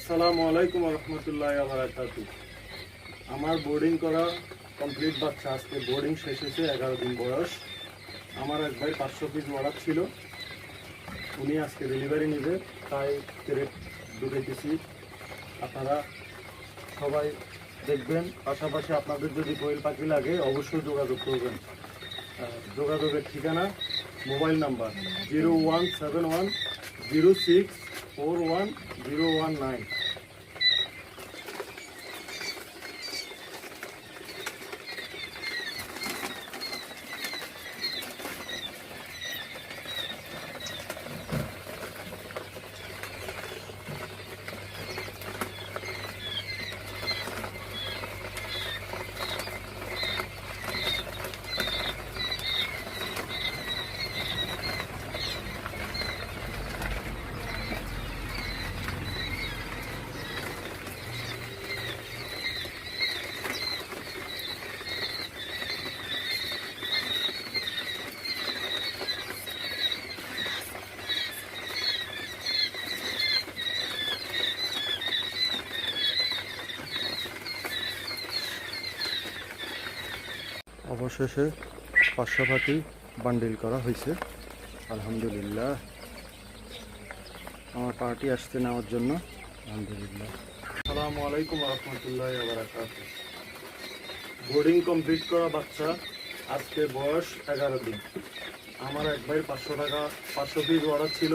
আসসালামু আলাইকুম রহমতুল্লাহ বারাকাতু। আমার বোর্ডিং করা কমপ্লিট বাচ্চা আজকে বোর্ডিং শেষ হয়েছে, 11 দিন বয়স। আমার এক ভাই 500 পিস অর্ডার ছিল, উনি আজকে ডেলিভারি নেবে, তাই ক্যারেট ঢুকাইতেছি। আপনারা সবাই দেখবেন, পাশাপাশি আপনাদের যদি কোয়েল পাখি লাগে অবশ্যই যোগাযোগ করবেন। যোগাযোগের ঠিকানা, মোবাইল নাম্বার 017106411019। অবশেষে 500 পাখি বান্ডিল করা হয়েছে, আলহামদুলিল্লাহ। আমার পার্টি আসছে নেওয়ার জন্য, আলহামদুলিল্লাহ। আসসালামু আলাইকুম রহমতুল্লাহ বারাকাতু। বোর্ডিং কমপ্লিট করা বাচ্চা, আজকে বয়স 11 দিন। আমার এক ভাই 500 পিস অর্ডার ছিল।